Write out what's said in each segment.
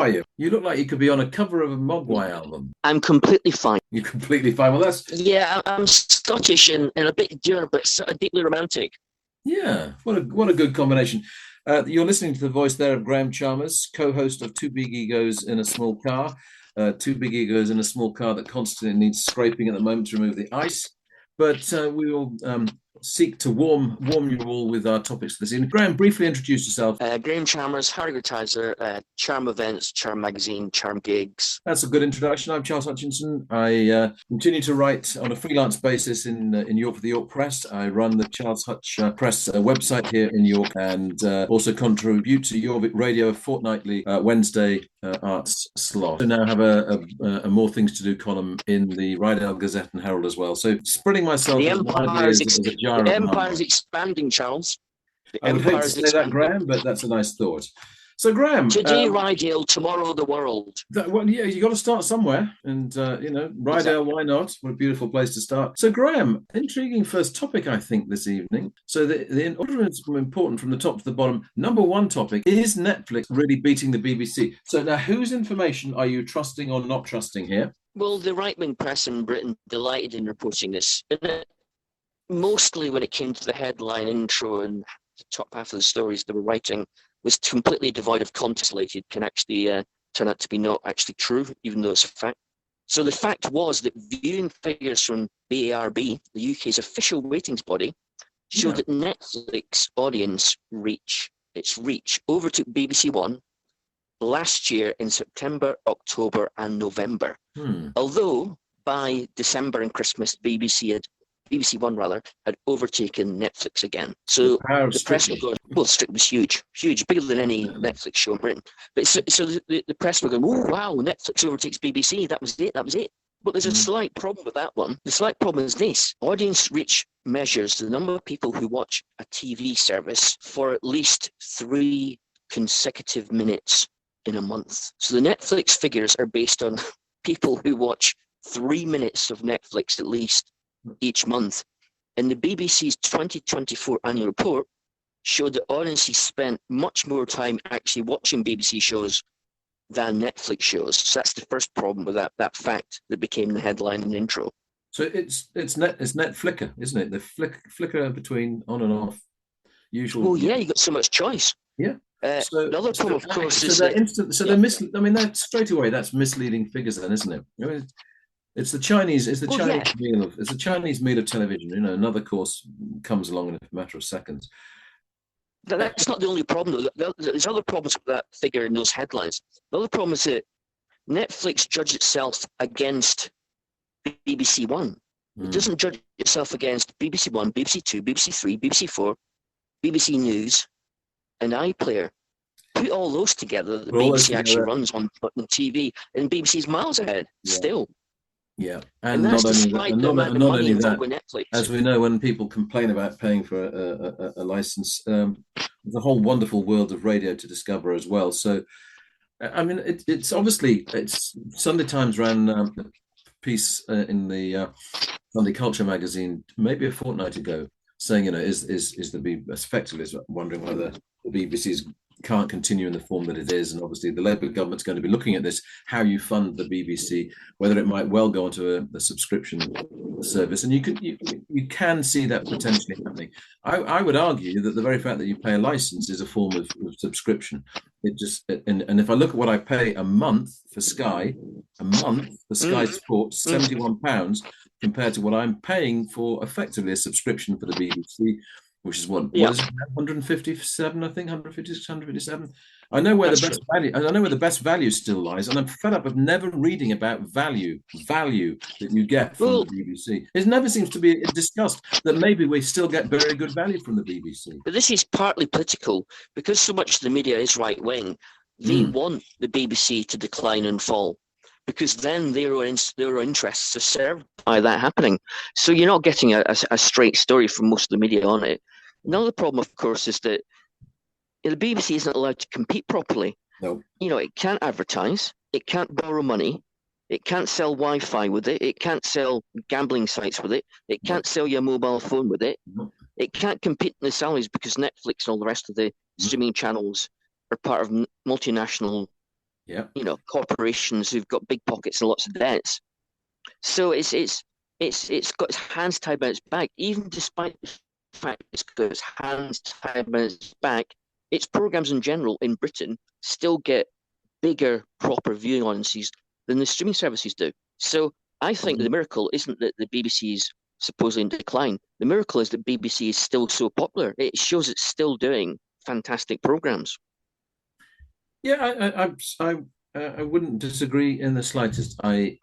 are you? You look like you could be on a cover of a Mogwai album. I'm completely fine. You're completely fine. Well, that's Yeah, I'm Scottish and a bit German, but sort of deeply romantic. yeah. What a good combination. You're listening to the voice there of Graham Chalmers, co-host of Two Big Egos in a Small Car. Two big egos in a small car that constantly needs scraping at the moment to remove the ice. But we will seek to warm you all with our topics this evening. Graham, briefly introduce yourself. Graham Chalmers, Harry Advertiser, Charm Events, Charm Magazine, Charm Gigs. That's a good introduction. I'm Charles Hutchinson. I continue to write on a freelance basis in York for the York Press. I run the Charles Hutch Press website here in York, and also contribute to York Radio fortnightly Wednesday arts slot. I now have a more things to do column in the Rydal Gazette and Herald as well. So spreading myself The as widely as a jar the of empire's marmalade. expanding, Charles. The I would hate to empire's say that, expanding. Graham, but that's a nice thought. So, Graham, Today, Rydal, tomorrow, the world. well, yeah, you got to start somewhere, and Rydal, exactly. Why not? What a beautiful place to start. So, Graham, intriguing first topic, I think, this evening. So, the order is important from the top to the bottom. Number one topic is Netflix really beating the BBC. So, now, whose information are you trusting or not trusting here? Well, the right-wing press in Britain delighted in reporting this, mostly when it came to the headline intro and the top half of the stories they were writing was completely devoid of context. It can actually turn out to be not actually true, even though it's a fact. So the fact was that viewing figures from BARB, the UK's official ratings body, showed that Netflix audience reach overtook BBC One last year in September, October, and November. Although by December and Christmas, BBC One had overtaken Netflix again. So the press were going, well, Strict was huge, bigger than any Netflix show in Britain. But so the press were going, oh wow, Netflix overtakes BBC. That was it. But there's a slight problem with that one. The slight problem is this: audience reach measures the number of people who watch a TV service for at least 3 consecutive minutes in a month. So the Netflix figures are based on people who watch 3 minutes of Netflix at least each month. And the BBC's 2024 annual report showed that audiences spent much more time actually watching BBC shows than Netflix shows. So that's the first problem with that fact that became the headline and intro. So it's Netflicker, isn't it? The flicker between on and off. Usual. Well, yeah, you got so much choice. Yeah. Another problem, of course, is that instant. So they're I mean, that straight away, that's misleading figures, then, isn't it? I mean, it's the Chinese meal of television. Another course comes along in a matter of seconds. That's not the only problem. There's other problems with that figure in those headlines. The other problem is that Netflix judges itself against BBC One. It doesn't judge itself against BBC One, BBC Two, BBC Three, BBC Four, BBC News, and iPlayer. Put all those together, the BBC actually runs on TV, and BBC's miles ahead still. Yeah, and not only that, as we know, when people complain about paying for a license, there's a whole wonderful world of radio to discover as well. So, I mean, it's obviously Sunday Times ran a piece in the Sunday Culture magazine maybe a fortnight ago, saying is the BBC effectively wondering whether the BBC's can't continue in the form that it is, and obviously the Labour government's going to be looking at this, how you fund the BBC, whether it might well go onto a subscription service, and you can see that potentially happening. I would argue that the very fact that you pay a license is a form of subscription. And if I look at what I pay a month for Sky, Sports, £71 compared to what I'm paying for effectively a subscription for the BBC, which is what is it, 157, I think, 156, 157. I know where the best value still lies, and I'm fed up of never reading about value that you get from the BBC. It never seems to be discussed that maybe we still get very good value from the BBC. But this is partly political, because so much of the media is right-wing. They want the BBC to decline and fall, because then their interests are served by that happening. So you're not getting a straight story from most of the media on it. Another problem, of course, is that the BBC isn't allowed to compete properly. No. It can't advertise, it can't borrow money, it can't sell Wi-Fi with it, it can't sell gambling sites with it, it can't sell your mobile phone with it, it can't compete in the salaries because Netflix and all the rest of the streaming channels are part of multinational Yeah. corporations who've got big pockets and lots of debts. So it's got its hands tied behind its back, even despite the fact it's got its hands tied behind its back. Its programs in general in Britain still get bigger, proper viewing audiences than the streaming services do. So I think the miracle isn't that the BBC is supposedly in decline. The miracle is that BBC is still so popular. It shows it's still doing fantastic programs. Yeah, I wouldn't disagree in the slightest. I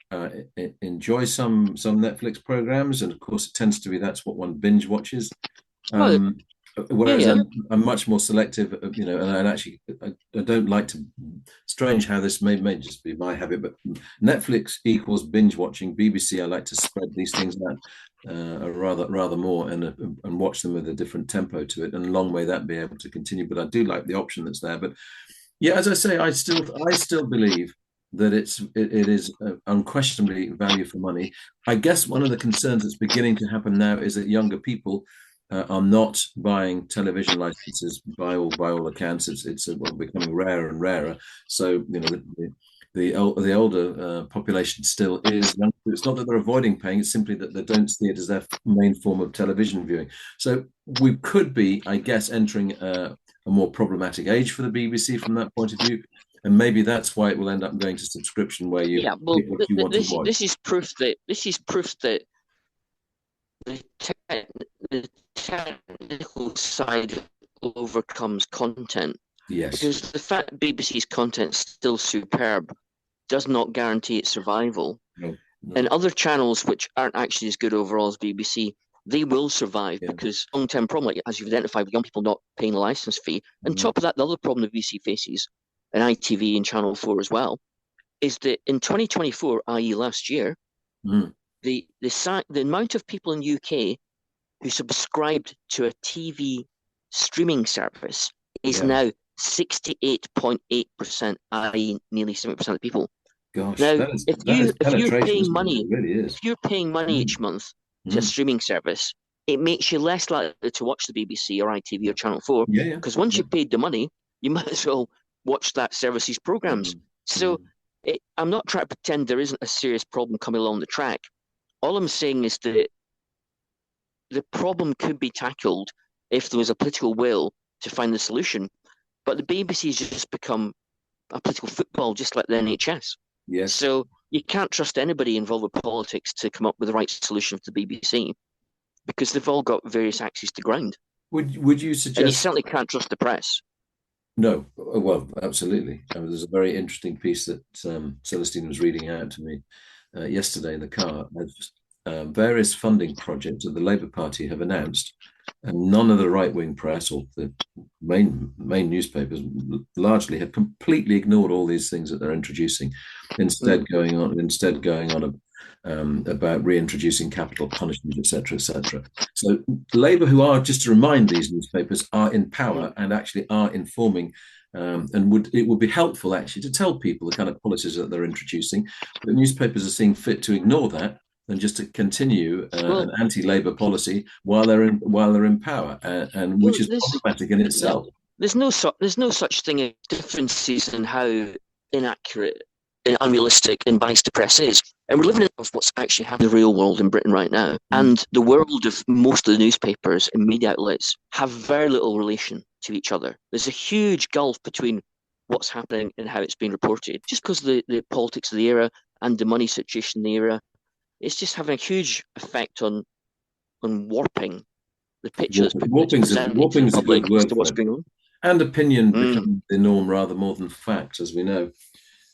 enjoy some Netflix programs, and of course, it tends to be that's what one binge watches. Oh, Um, yeah, Whereas yeah. I'm much more selective, and actually, I don't like to. Strange how this may just be my habit, but Netflix equals binge watching. BBC, I like to spread these things out rather more and watch them with a different tempo to it, and long may that be able to continue. But I do like the option that's there. But yeah, as I say, I still believe that it is unquestionably value for money. I guess one of the concerns that's beginning to happen now is that younger people are not buying television licenses by all accounts. It's becoming rarer and rarer. So the older population still is young. It's not that they're avoiding paying; it's simply that they don't see it as their main form of television viewing. So we could be, I guess, entering a more problematic age for the BBC from that point of view. And maybe that's why it will end up going to subscription, where you Yeah, well, pick what you want to watch. this is proof that the, te- the technical side overcomes content, Yes. because the fact BBC's content is still superb does not guarantee its survival. No. No. And other channels which aren't actually as good overall as BBC, they will survive Yeah. because long-term problem, like as you've identified, with young people not paying the license fee. And top of that, the other problem the BBC faces, and ITV and Channel 4 as well, is that in 2024, i.e. last year, Mm. the amount of people in UK who subscribed to a TV streaming service is Yeah. now 68.8%, i.e. nearly 70% of the people. Gosh, Now, that is if you're penetration, paying isn't it? money, It really if is. you're paying money Mm. each month to a Mm. streaming service, it makes you less likely to watch the BBC or ITV or Channel 4, Yeah, yeah, because once yeah. you've paid the money, you might as well watch that service's programs. Mm. So Mm. I'm not trying to pretend there isn't a serious problem coming along the track. All I'm saying is that the problem could be tackled if there was a political will to find the solution. But the BBC has just become a political football, just like the NHS. Yes. So you can't trust anybody involved with politics to come up with the right solution for the BBC, because they've all got various axes to grind. Would you And you suggest? certainly can't trust the press. No. Well, absolutely. There's a very interesting piece that Celestine was reading out to me yesterday in the car. Various funding projects that the Labour Party have announced, and none of the right-wing press or the main newspapers largely have completely ignored all these things that they're introducing, instead going on about reintroducing capital punishment, etc., etc. So Labour, who are, just to remind these newspapers, are in power and actually are informing. And it would be helpful actually to tell people the kind of policies that they're introducing. But newspapers are seeing fit to ignore that and just to continue an anti-Labour policy while they're in power, and which is problematic in yeah, itself. there's no such thing as differences in how inaccurate and unrealistic and biased the press is. And we're living in what's actually happening in the real world in Britain right now. And the world of most of the newspapers and media outlets have very little relation to each other. There's a huge gulf between what's happening and how it's being reported, just because the politics of the era and the money situation in the era. It's just having a huge effect on warping the picture that's Warping's presented to the a public good as word to for what's it. going on. And opinion Mm, becomes the norm rather more than fact, as we know.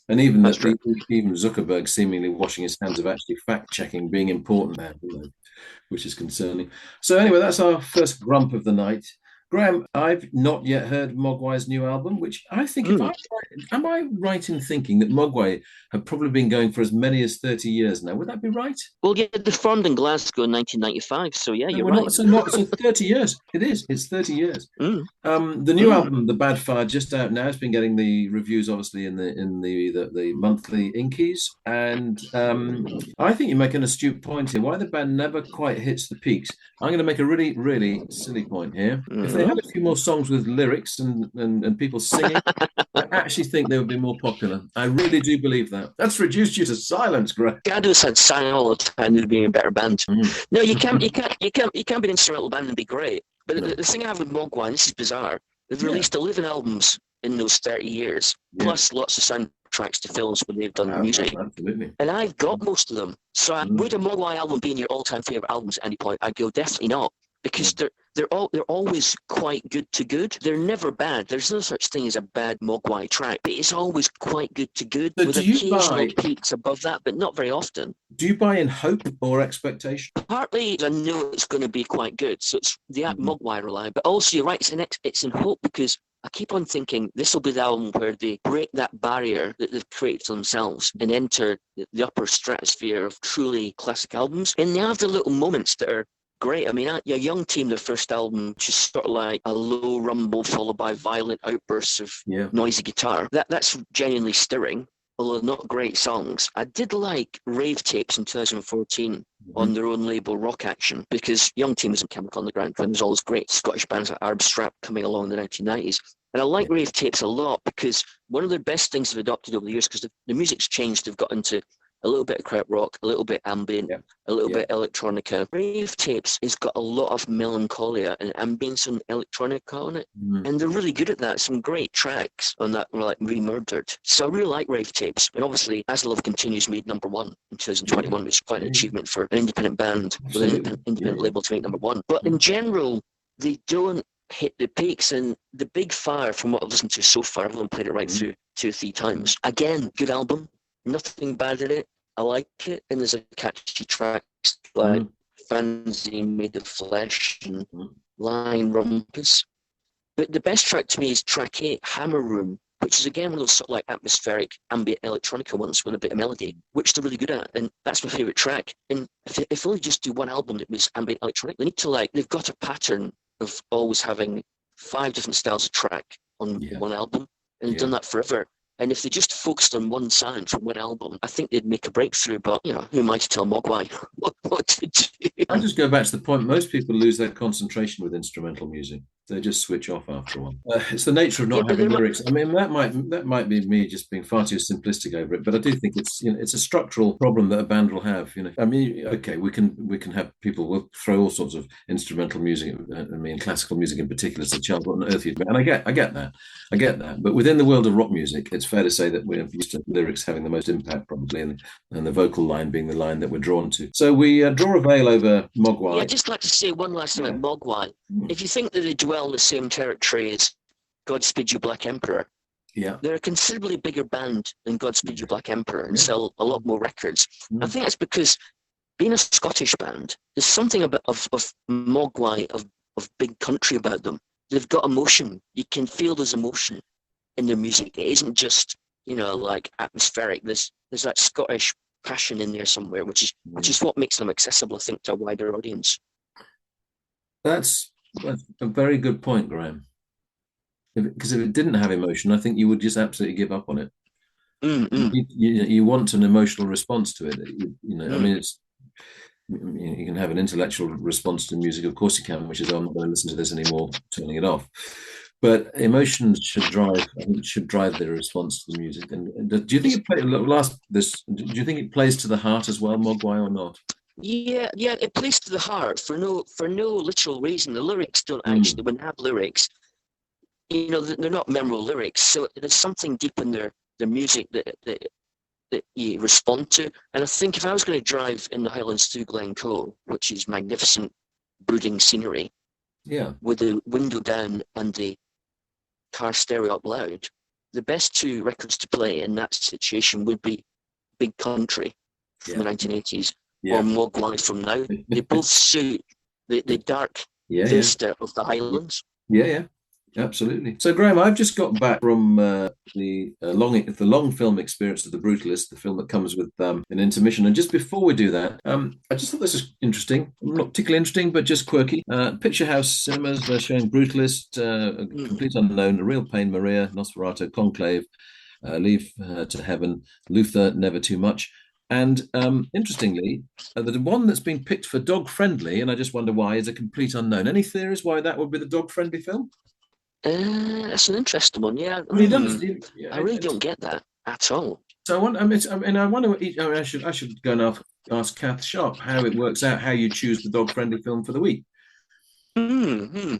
And even that's true. even Zuckerberg seemingly washing his hands of actually fact checking being important now, which is concerning. So anyway, that's our first grump of the night. Graham, I've not yet heard Mogwai's new album, which I think, if Mm. am I right in thinking that Mogwai have probably been going for as many as 30 years now? Would that be right? Well, yeah, they formed in Glasgow in 1995, so yeah, No, you're we're right. not so 30 years. It is. It's 30 years. Mm, The new mm. album, The Bad Fire, just out now. It's been getting the reviews, obviously, in the monthly Inkies, and I think you make an astute point here. Why the band never quite hits the peaks. I'm going to make a really, really silly point here. If they had Oh. a few more songs with lyrics and people singing, I actually think they would be more popular. I really do believe that. That's reduced you to silence, Greg. Shadows had sang all the time. They'd be a better band. Mm. No, you can't be an instrumental band and be great. But No. the thing I have with Mogwai, and this is bizarre, they've Yeah. released 11 albums in those 30 years, Yeah. plus lots of soundtracks to films when they've done music. Absolutely. And I've got most of them. So would a Mogwai album be in your all-time favorite albums at any point? I'd go definitely not, because they're always quite good to good. They're never bad. There's no such thing as a bad Mogwai track, but it's always quite good to good, So with occasional peaks above that, but not very often. Do you buy in hope or expectation? Partly I know it's going to be quite good, so it's the Mogwai rely, but also you're right, it's in hope, because I keep on thinking this will be the album where they break that barrier that they've created for themselves and enter the upper stratosphere of truly classic albums. And they have the little moments that are great. I mean, your Young Team, their first album, which is sort of like a low rumble followed by violent outbursts of noisy guitar. That's genuinely stirring, although not great songs. I did like Rave Tapes in 2014 on their own label, Rock Action, because Young Team was in Chemical Underground when there's all those great Scottish bands like Arb Strap coming along in the 1990s. And I like Rave Tapes a lot because one of their best things they've adopted over the years, because the music's changed, they've got into a little bit of krautrock rock, a little bit ambient, a little bit electronica. Rave Tapes has got a lot of melancholia and ambience and electronica on it, and they're really good at that. Some great tracks on that, like Remurdered. So I really like Rave Tapes, and obviously As Love Continues made #1 in 2021, which is quite an achievement for an independent band with an independent label to make #1. But in general, they don't hit the peaks, and The Big Fire, from what I've listened to so far, I've only played it right through 2 or 3 times. Again, good album, nothing bad in it. I like it, and there's a catchy tracks like Fanzine Made of Flesh and Line Rumpus. But the best track to me is track 8, Hammer Room, which is again one of those sort of like atmospheric ambient electronica ones with a bit of melody, which they're really good at, and that's my favourite track. And if they only just do one album that was ambient electronic, they need to they've got a pattern of always having 5 different styles of track on one album, and they've done that forever. And if they just focused on one sound from one album, I think they'd make a breakthrough. But, who am I to tell Mogwai what to do? I'll just go back to the point. Most people lose their concentration with instrumental music. They just switch off after a while. It's the nature of not having lyrics. I mean, that might be me just being far too simplistic over it, but I do think it's a structural problem that a band will have. I mean, okay, we can have people will throw all sorts of instrumental music. I mean, classical music in particular. So, Charles, what on earth you? And I get that. But within the world of rock music, it's fair to say that we're used to lyrics having the most impact, probably, and the vocal line being the line that we're drawn to. So we draw a veil over Mogwai. Yeah, I'd just like to say one last thing about Mogwai. If you think that they dwell in the same territory as Godspeed You Black Emperor, they're a considerably bigger band than Godspeed You Black Emperor and sell a lot more records. I think that's because being a Scottish band, there's something of Mogwai, of big country about them. They've got emotion. You can feel there's emotion in their music. It isn't just, like atmospheric. There's that Scottish passion in there somewhere, which is what makes them accessible, I think, to a wider audience. That's a very good point, Graham. Because if it didn't have emotion, I think you would just absolutely give up on it. You want an emotional response to it. I mean, you can have an intellectual response to music, of course you can, which is, I'm not going to listen to this anymore, turning it off. But emotions should drive the response to the music. And do you think do you think it plays to the heart as well, Mogwai, or not? Yeah, it plays to the heart for no literal reason. The lyrics don't actually, when they have lyrics, they're not memorable lyrics. So there's something deep in their music that you respond to. And I think if I was going to drive in the Highlands through Glencoe, which is magnificent, brooding scenery, with the window down and the car stereo up loud, the best 2 records to play in that situation would be Big Country from the 1980s or Mogwai from now. They both suit the dark vista of the Highlands. Yeah, absolutely. So, Graham, I've just got back from the long film experience of The Brutalist, the film that comes with an intermission. And just before we do that, I just thought this was interesting. Not particularly interesting, but just quirky. Picture House Cinemas, they're showing Brutalist, a Complete Unknown, A Real Pain, Maria, Nosferatu, Conclave, Leave to Heaven, Luther, Never Too Much. And interestingly, the one that's been picked for dog friendly, and I just wonder why, is a complete unknown. Any theories why that would be the dog friendly film? That's an interesting one. Yeah, I mean, he doesn't. I really don't get that at all. So I want. I wonder. I mean, I should go and ask Kath Sharp how it works out. How you choose the dog friendly film for the week. Mm-hmm.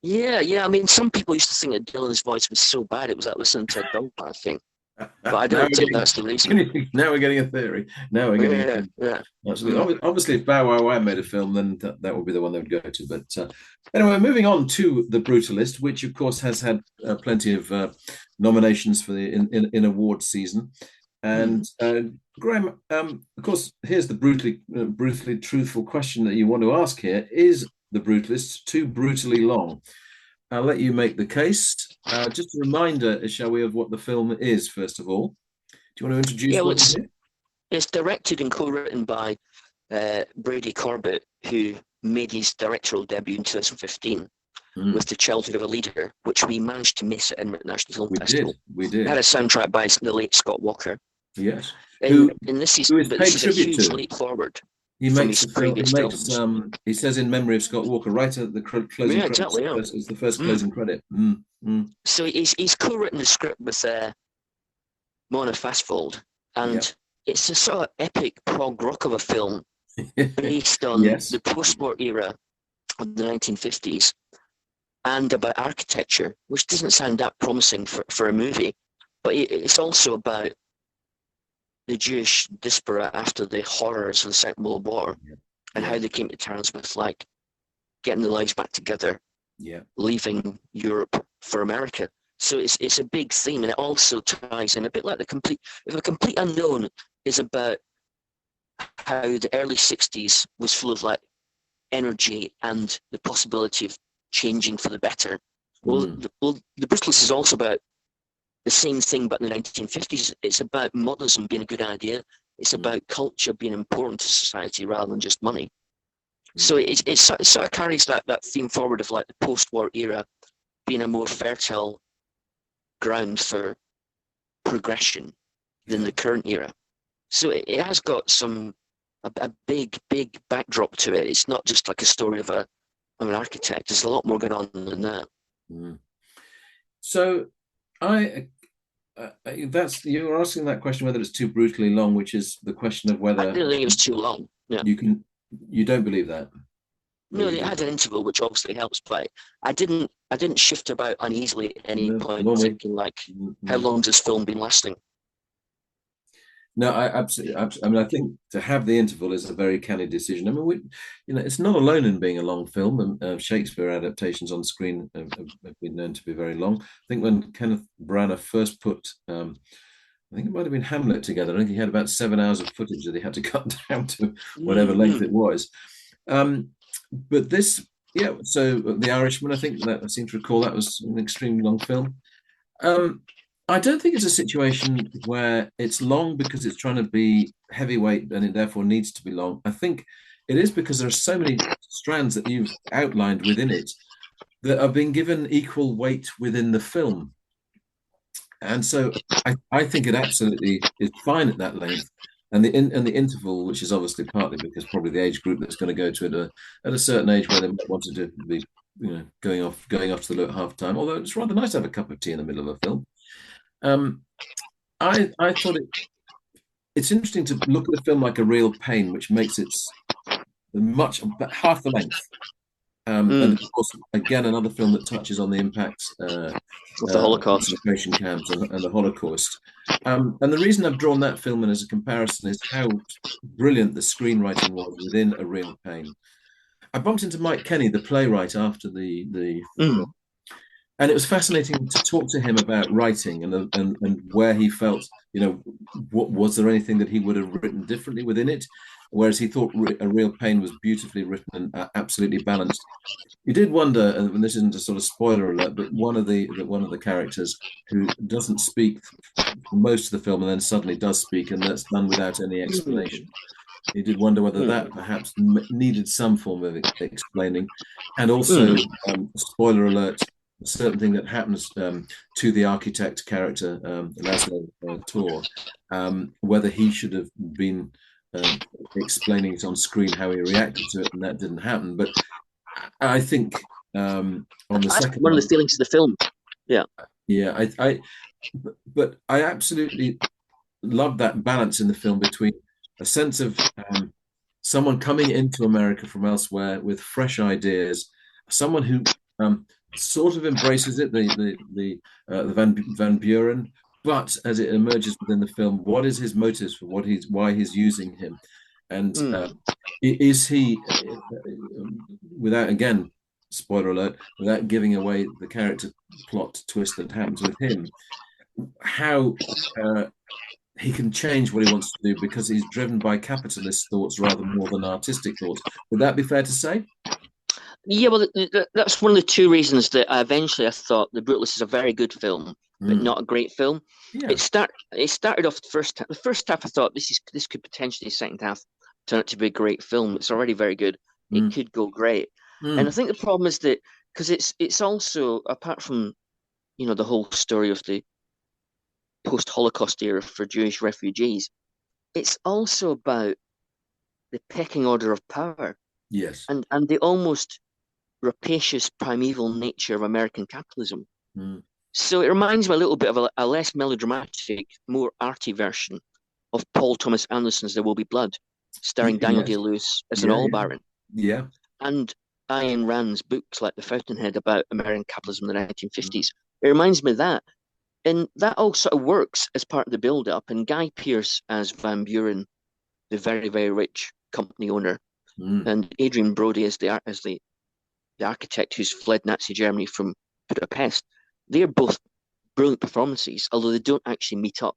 Yeah, yeah. I mean, some people used to think that Dylan's voice was so bad it was like listening to a dog barking, but I now don't think that's the reason. now we're getting a theory. Now we're getting a Yeah, theory. yeah. Absolutely. Obviously, if Bow Wow Wow made a film, then that would be the one they would go to. But anyway, moving on to The Brutalist, which of course has had plenty of nominations for the in award season. And Graham, of course, here's the brutally truthful question that you want to ask here: is The Brutalist too brutally long? I'll let you make the case. Just a reminder, shall we, of what the film is, first of all. Do you want to Yeah, introduce well, what it is? it's directed and co-written by Brady Corbett, who made his directorial debut in 2015 with The Childhood of a Leader, which we managed to miss at Edinburgh National Film Festival. We did. It had a soundtrack by the late Scott Walker. Yes. And this is paid a huge to. leap forward He from makes his previous films. He says in memory of Scott Walker, right at the closing Yeah, credits. exactly. Yeah. It's the first closing credit. So he's co-written the script with Mona Fastfold, and it's a sort of epic prog rock of a film based on the post-war era of the 1950s and about architecture, which doesn't sound that promising for a movie, but it's also about the Jewish diaspora after the horrors of the Second World War and how they came to terms with like getting their lives back together, leaving Europe for America. So it's a big theme, and it also ties in a bit like the complete unknown is about how the early 60s was full of like energy and the possibility of changing for the better. Well, the Brutalist is also about the same thing, but in the 1950s. It's about modernism being a good idea. It's about culture being important to society rather than just money. So it sort of carries that theme forward of like the post-war era being a more fertile ground for progression than the current era. So it has got a big backdrop to it. It's not just like a story of an architect. There's a lot more going on than that. So that's you're asking that question whether it's too brutally long, which is the question of whether I didn't think it was too long. Yeah. You don't believe that? No, it had an interval, which obviously helps, but I didn't shift about uneasily at any point, thinking like, how long has this film been lasting? No, I absolutely. I mean, I think to have the interval is a very canny decision. I mean, it's not alone in being a long film. And Shakespeare adaptations on screen have been known to be very long. I think when Kenneth Branagh first put, I think it might have been Hamlet together. I think he had about 7 hours of footage that he had to cut down to whatever length it was. But this, so The Irishman, I think that I seem to recall that was an extremely long film. I don't think it's a situation where it's long because it's trying to be heavyweight and it therefore needs to be long. I think it is because there are so many strands that you've outlined within it that are being given equal weight within the film. And so I think it absolutely is fine at that length. And the interval, which is obviously partly because probably the age group that's going to go to it at a certain age where they might want to be, going off to the half time. Although it's rather nice to have a cup of tea in the middle of a film. I thought it's interesting to look at a film like A Real Pain, which makes it about half the length. And of course, again, another film that touches on the impacts of the Holocaust, concentration camps, and the Holocaust. And the reason I've drawn that film in as a comparison is how brilliant the screenwriting was within A Real Pain. I bumped into Mike Kenny, the playwright, after the film. And it was fascinating to talk to him about writing and where he felt, what was there anything that he would have written differently within it, whereas he thought A Real Pain was beautifully written and absolutely balanced. You did wonder, and this isn't a sort of spoiler alert, but one of the characters who doesn't speak for most of the film and then suddenly does speak, and that's done without any explanation. You did wonder whether that perhaps needed some form of explaining. And also, spoiler alert, a certain thing that happens to the architect character, Laszlo Tor, whether he should have been explaining it on screen how he reacted to it, and that didn't happen. But I think on the That's second one of one, the feelings of the film. Yeah. yeah, but I absolutely love that balance in the film between a sense of someone coming into America from elsewhere with fresh ideas, someone who sort of embraces it, the Van Buren, but as it emerges within the film, what is his motives for why he's using him, and is he, without again spoiler alert, without giving away the character plot twist that happens with him, how he can change what he wants to do because he's driven by capitalist thoughts rather more than artistic thoughts. Would that be fair to say? Yeah, well, that's one of the two reasons that eventually I thought The Brutalist is a very good film, but not a great film. Yeah. It started off the first half. I thought this could potentially second half turn out to be a great film. It's already very good. It could go great, and I think the problem is that because it's also, apart from the whole story of the post-Holocaust era for Jewish refugees, it's also about the pecking order of power. Yes. And the almost rapacious primeval nature of American capitalism. So it reminds me a little bit of a less melodramatic, more arty version of Paul Thomas Anderson's There Will Be Blood, starring Daniel Day-Lewis as an all-baron. Yeah. And Ayn Rand's books like The Fountainhead about American capitalism in the 1950s. It reminds me of that. And that all sort of works as part of the build-up. And Guy Pearce as Van Buren, the very, very rich company owner, and Adrian Brody as the architect who's fled Nazi Germany from Budapest. They're both brilliant performances, although they don't actually meet up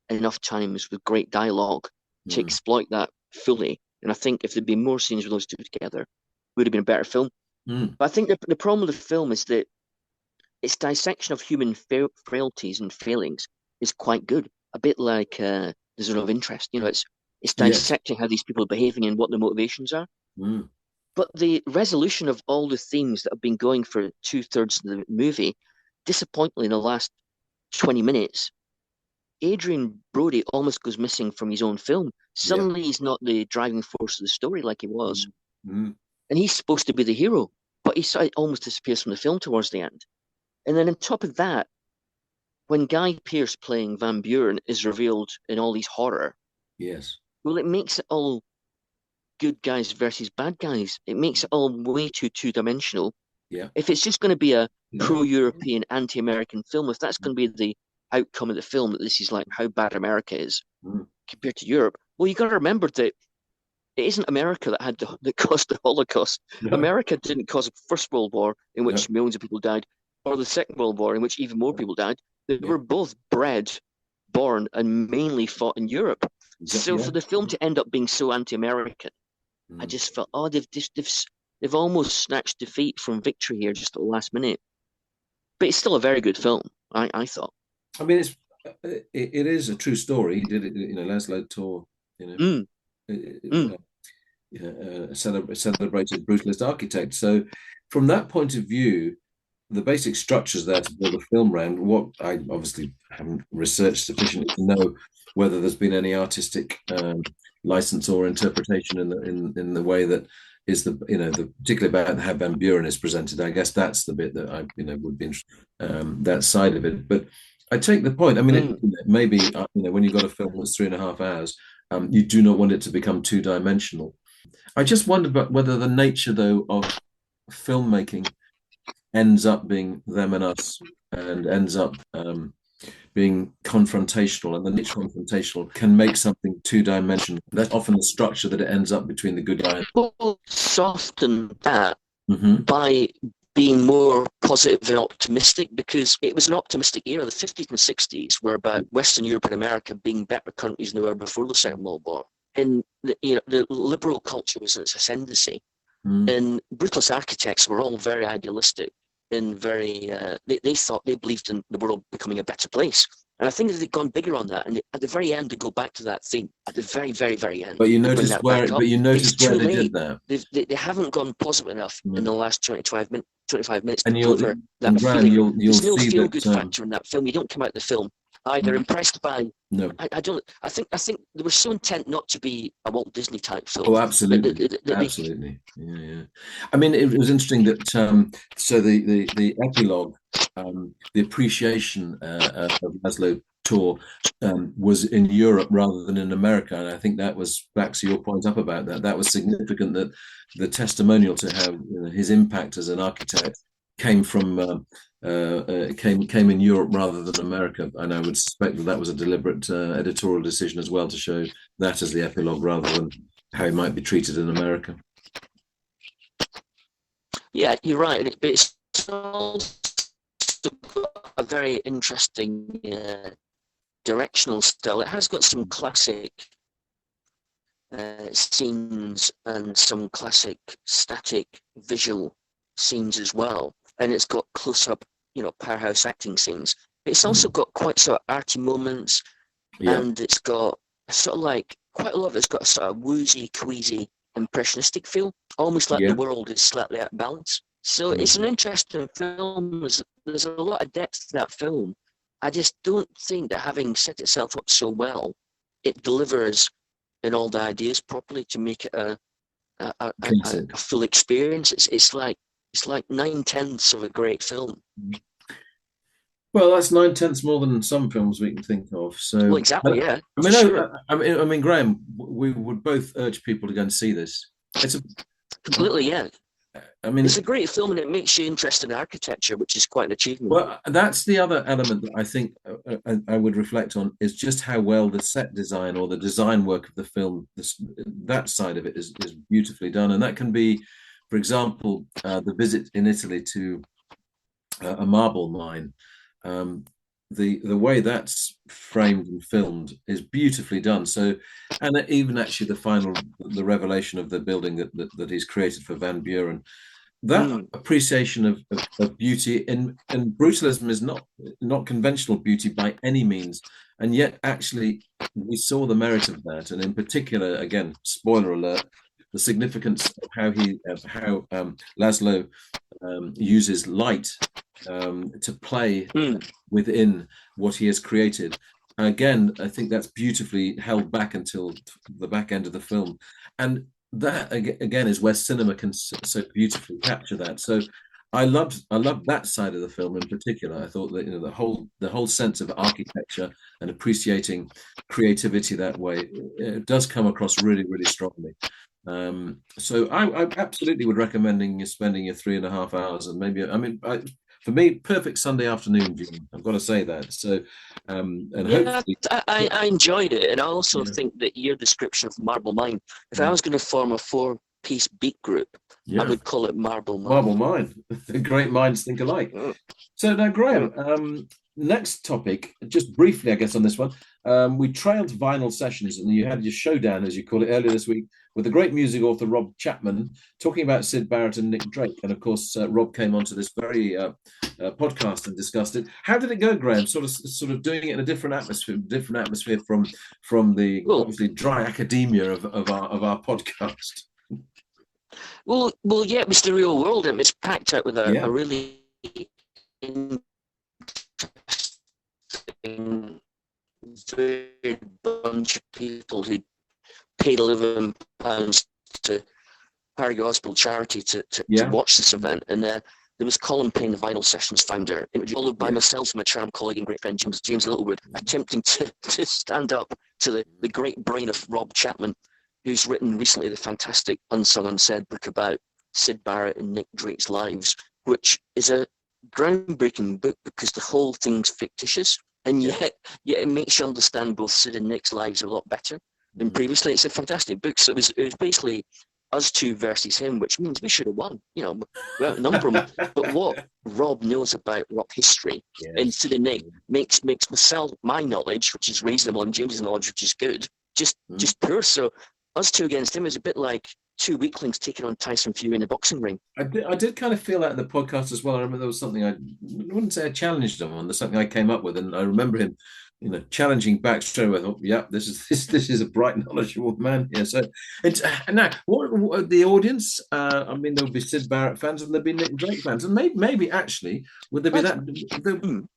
enough times with great dialogue to exploit that fully. And I think if there'd been more scenes with those two together, it would have been a better film. But I think the problem with the film is that its dissection of human frailties and failings is quite good. A bit like The Zone of Interest. It's dissecting how these people are behaving and what their motivations are. But the resolution of all the themes that have been going for 2/3 of the movie, disappointingly in the last 20 minutes, Adrian Brody almost goes missing from his own film. Suddenly he's not the driving force of the story like he was. And he's supposed to be the hero, but he almost disappears from the film towards the end. And then on top of that, when Guy Pearce playing Van Buren is revealed in all these horror, well, it makes it all good guys versus bad guys. It makes it all way too two-dimensional. If it's just going to be a pro-European, anti-American film, if that's going to be the outcome of the film, that this is like how bad America is compared to Europe, well, you got to remember that it isn't America that caused the Holocaust. America didn't cause the First World War, in which millions of people died, or the Second World War, in which even more people died. They were both born, and mainly fought in Europe. So for the film to end up being so anti-American, I just felt, they've almost snatched defeat from victory here just at the last minute. But it's still a very good film, I thought. I mean, it is a true story. He did it, Laszlo Tor, celebrated brutalist architect. So from that point of view, the basic structures there to build a film around, what I obviously haven't researched sufficiently to know whether there's been any artistic license or interpretation in the way that is particularly about how Van Buren is presented. I guess that's the bit that I would be interested that side of it. But I take the point. I mean, maybe when you've got a film that's 3.5 hours, you do not want it to become two-dimensional. I just wondered about whether the nature, though, of filmmaking ends up being them and us, and ends up being confrontational, and the nature confrontational can make something two-dimensional. That's often the structure that it ends up between the good guy. People soften that by being more positive and optimistic, because it was an optimistic era. The 50s and 60s were about Western Europe and America being better countries than they were before the Second World War. And the liberal culture was in its ascendancy. And brutalist architects were all very idealistic. in very. They believed in the world becoming a better place, and I think that they've gone bigger on that. And at the very end, they go back to that theme. At the very, very, very end, but you they bring noticed that where, back up. but you noticed It's where too they late. did that. They haven't gone positive enough in the last 25 minutes to And deliver that Graham, feeling. you'll There's no see feel that good factor in that film. You don't come out of the film either impressed by. no. I don't. I think they were so intent not to be a Walt Disney type film. Oh, absolutely, absolutely. Yeah. I mean, it was interesting that so the epilogue, the appreciation of Laszlo tour was in Europe rather than in America, and I think that was back to your point up about that. That was significant. That the testimonial to how his impact as an architect came from. Came in Europe rather than America, and I would suspect that was a deliberate editorial decision as well to show that as the epilogue rather than how he might be treated in America. Yeah, you're right. But it's also a very interesting directional style. It has got some classic scenes and some classic static visual scenes as well, and it's got close-up, powerhouse acting scenes. But it's also got quite sort of arty moments, and it's got sort of like quite a lot of it's got a sort of woozy, queasy, impressionistic feel, almost like the world is slightly out of balance. So it's an interesting film. There's a lot of depth to that film. I just don't think that having set itself up so well, it delivers in all the ideas properly to make it a full experience. It's like 9/10 of a great film. Well, that's 9/10 more than some films we can think of. So, well, exactly, yeah. I mean, Graham, we would both urge people to go and see this. Completely, yeah. I mean, it's a great film, and it makes you interested in architecture, which is quite an achievement. Well, that's the other element that I think I would reflect on is just how well the set design or the design work of the film, that side of it is beautifully done, and that can be, for example, the visit in Italy to a marble mine. The way that's framed and filmed is beautifully done. So, and even actually the revelation of the building that he's created for Van Buren, that appreciation of beauty and brutalism is not conventional beauty by any means, and yet actually we saw the merit of that, and in particular, again, spoiler alert, the significance of how Laszlo uses light to play within what he has created. Again, I think that's beautifully held back until the back end of the film, and that again is where cinema can so beautifully capture that. So I loved that side of the film in particular. I thought that the whole sense of architecture and appreciating creativity that way, it does come across really, really strongly. So I absolutely would recommend you spending your 3.5 hours, and maybe for me, perfect Sunday afternoon viewing. I've got to say that. So, and hopefully, I enjoyed it, and I also think that your description of Marble Mine. If I was going to form a 4-piece beat group, I would call it Marble Mine. Marble Mine. The great minds think alike. So now, Graham, next topic, just briefly, I guess, on this one. We trailed vinyl sessions, and you had your showdown, as you call it, earlier this week with the great music author Rob Chapman talking about Syd Barrett and Nick Drake. And of course, Rob came onto this very podcast and discussed it. How did it go, Graham? Sort of doing it in a different atmosphere from the obviously dry academia of our podcast. Well, yeah, it was the real world, and it's packed out with a really interesting bunch of people who paid £11 to Harry Gospel Charity to watch this event. And there was Colin Payne, the Vinyl Sessions founder, followed by myself, my charm colleague and great friend James Littlewood, attempting to stand up to the great brain of Rob Chapman, who's written recently the fantastic Unsung Unsaid book about Syd Barrett and Nick Drake's lives, which is a groundbreaking book because the whole thing's fictitious, and yet it makes you understand both Syd and Nick's lives a lot better than previously. It's a fantastic book. So it was basically us two versus him, which means we should have won. We outnumber him. But what Rob knows about rock history and Syd and Nick makes my knowledge, which is reasonable, and James's knowledge, which is good, just poor. So us two against him is a bit like two weaklings taking on Tyson Fury in a boxing ring. I did kind of feel that in the podcast as well. I remember there was something I wouldn't say I challenged him on. There's something I came up with, and I remember him, challenging back straight away. I thought, yeah, this is a bright, knowledgeable man here. So, now what the audience? I mean, there'll be Syd Barrett fans and there'll be Nick Drake fans, and maybe actually would there be that?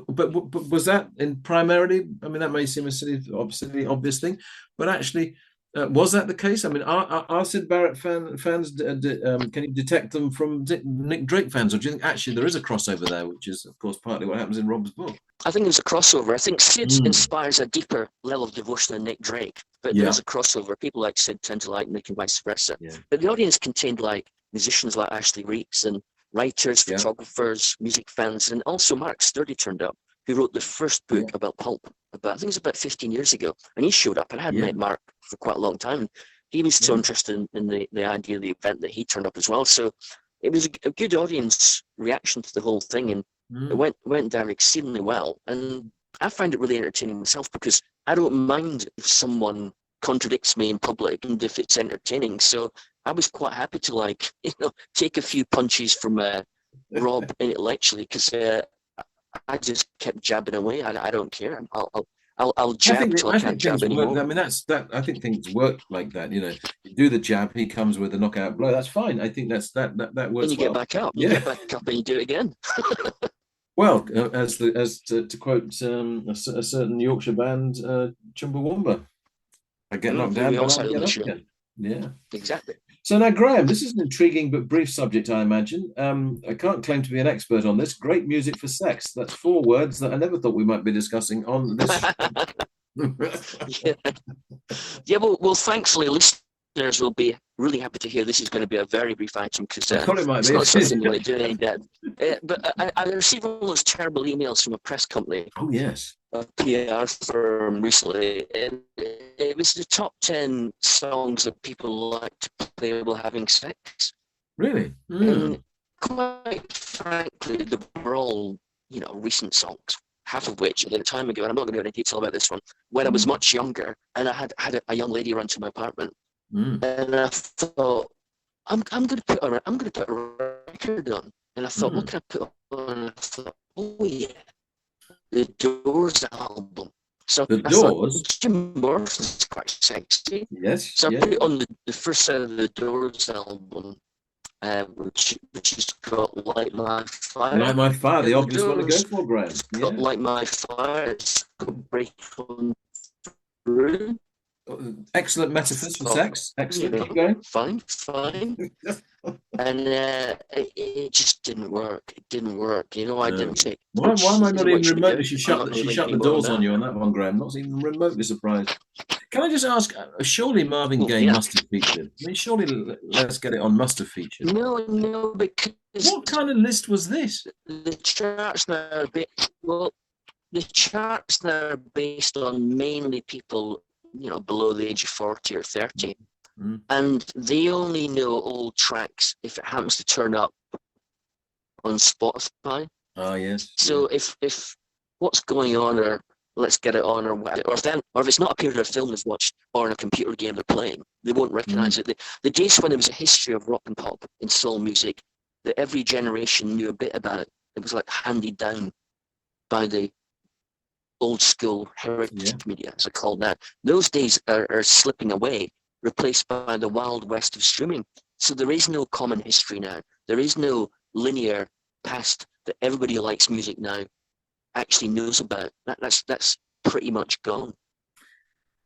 But was that in primarily? I mean, that may seem a silly obvious thing, but actually, was that the case? I mean, are Syd Barrett fans? Can you detect them from Nick Drake fans, or do you think actually there is a crossover there, which is, of course, partly what happens in Rob's book? I think there's a crossover. I think Syd inspires a deeper level of devotion than Nick Drake, but there's a crossover. People like Syd tend to like Nick and vice versa. Yeah. But the audience contained like musicians like Ashley Reeks and writers, photographers, music fans, and also Mark Sturdy turned up, who wrote the first book about pulp. I think it was about 15 years ago, and he showed up. And I hadn't met Mark for quite a long time. He was so interested in the idea of the event that he turned up as well. So it was a good audience reaction to the whole thing, and it went down exceedingly well. And I find it really entertaining myself, because I don't mind if someone contradicts me in public and if it's entertaining. So I was quite happy to take a few punches from Rob intellectually, because I just kept jabbing away. I don't care. I'll jab till I can't jab anymore. I mean, that. I think things work like that. You do the jab, he comes with a knockout blow. That's fine. I think that works. And you get back up. You get back up and you do it again. Well, as to quote a certain Yorkshire band, Chumbawamba, I get knocked down, but I get up again. Yeah, exactly. So now, Graham, this is an intriguing but brief subject, I imagine. I can't claim to be an expert on this. Great music for sex. That's 4 words that I never thought we might be discussing on this. Well, thankfully, listeners will be really happy to hear this is going to be a very brief item, because it's not something you want to do any depth. But I received one of those terrible emails from a press company. Oh, yes. A PR firm recently. It was the top 10 songs that people like to play while having sex. Really? And quite frankly, they were all, recent songs, half of which at a time ago, and I'm not going to go into detail about this one, when I was much younger, and I had a young lady run to my apartment, and I thought, I'm going to put a record on, and I thought, what can I put on? And I thought, oh yeah, the Doors album. So the Doors? Jim Morrison's quite sexy. Yes. So I put it on the first side of the Doors album, which is got Light My Fire. Light My Fire, the obvious one to go for, Graham. It's got Light My Fire, it's got Break On Through. Excellent metaphors for sex. Excellent. Keep going. Fine. And it just didn't work. It didn't work. I didn't take. Why am I not even remotely? She shut the doors on you on that one, Graham. Not even remotely surprised. Can I just ask? Surely Marvin Gaye must have featured. I mean, surely Let's Get It On must have featured. No, because what kind of list was this? The charts now are based on mainly people, below the age of 40 or 30. And they only know old tracks if it happens to turn up on Spotify. Ah, yes. So if What's Going On or Let's Get It On or if it's not appeared in a film they've watched or in a computer game they're playing, they won't recognize it. The days when there was a history of rock and pop and soul music that every generation knew a bit about, it was like handed down by the old school heritage media, as I call that. Those days are slipping away, replaced by the wild west of streaming. So there is no common history now. There is no linear past that everybody who likes music now actually knows about. That's pretty much gone.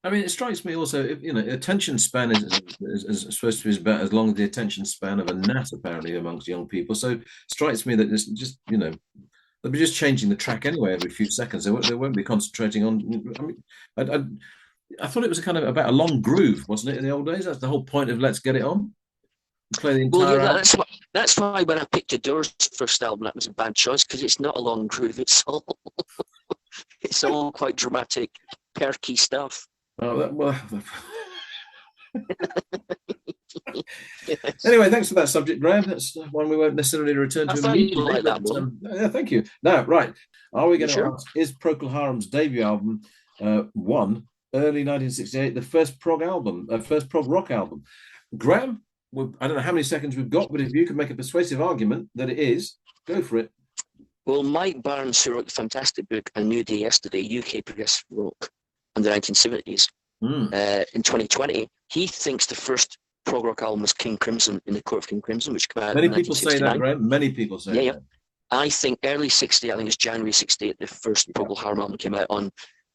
I mean, it strikes me also, attention span is supposed to be about as long as the attention span of a gnat, apparently, amongst young people. So it strikes me that it's just, they'll be just changing the track anyway every few seconds. They won't be concentrating on. I thought it was kind of about a long groove, wasn't it, in the old days? That's the whole point of Let's Get It On. Play the entire album. That's why when I picked the Doors' first album, that was a bad choice, because it's not a long groove. It's all quite dramatic, perky stuff. Oh, Anyway, thanks for that subject, Graham. That's one we won't necessarily return to immediately. Yeah, thank you. Now, right, are we going to ask, is Procul Harum's debut album, early 1968, the first prog rock album? Graham, I don't know how many seconds we've got, but if you can make a persuasive argument that it is, go for it. Well, Mike Barnes, who wrote the fantastic book A New Day Yesterday, UK Progressive Rock in the 1970s, in 2020, he thinks the first prog rock album was King Crimson, In the Court of King Crimson, which came out Many in people say that, 1969. Graham. Many people say that. I think early 60, I think it's January 68, the first Procul Harum album came out on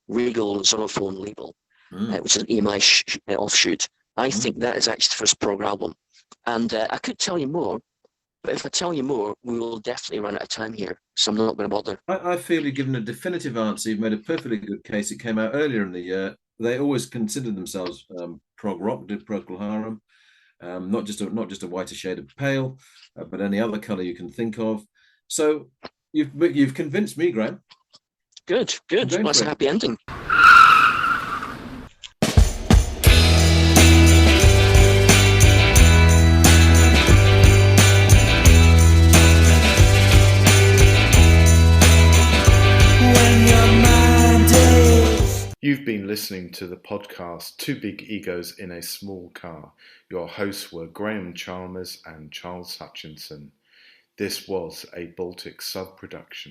Regal Zonophone label, which is an EMI offshoot. I think that is actually the first prog album. And I could tell you more, but if I tell you more, we will definitely run out of time here. So I'm not going to bother. I feel you've given a definitive answer. You've made a perfectly good case. It came out earlier in the year. They always considered themselves prog rock, did Procul Harum. Not just a whiter shade of pale, but any other colour you can think of. So you've convinced me, Graham. Good. That's a happy ending. You've been listening to the podcast Two Big Egos in a Small Car. Your hosts were Graham Chalmers and Charles Hutchinson. This was a Baltic sub-production.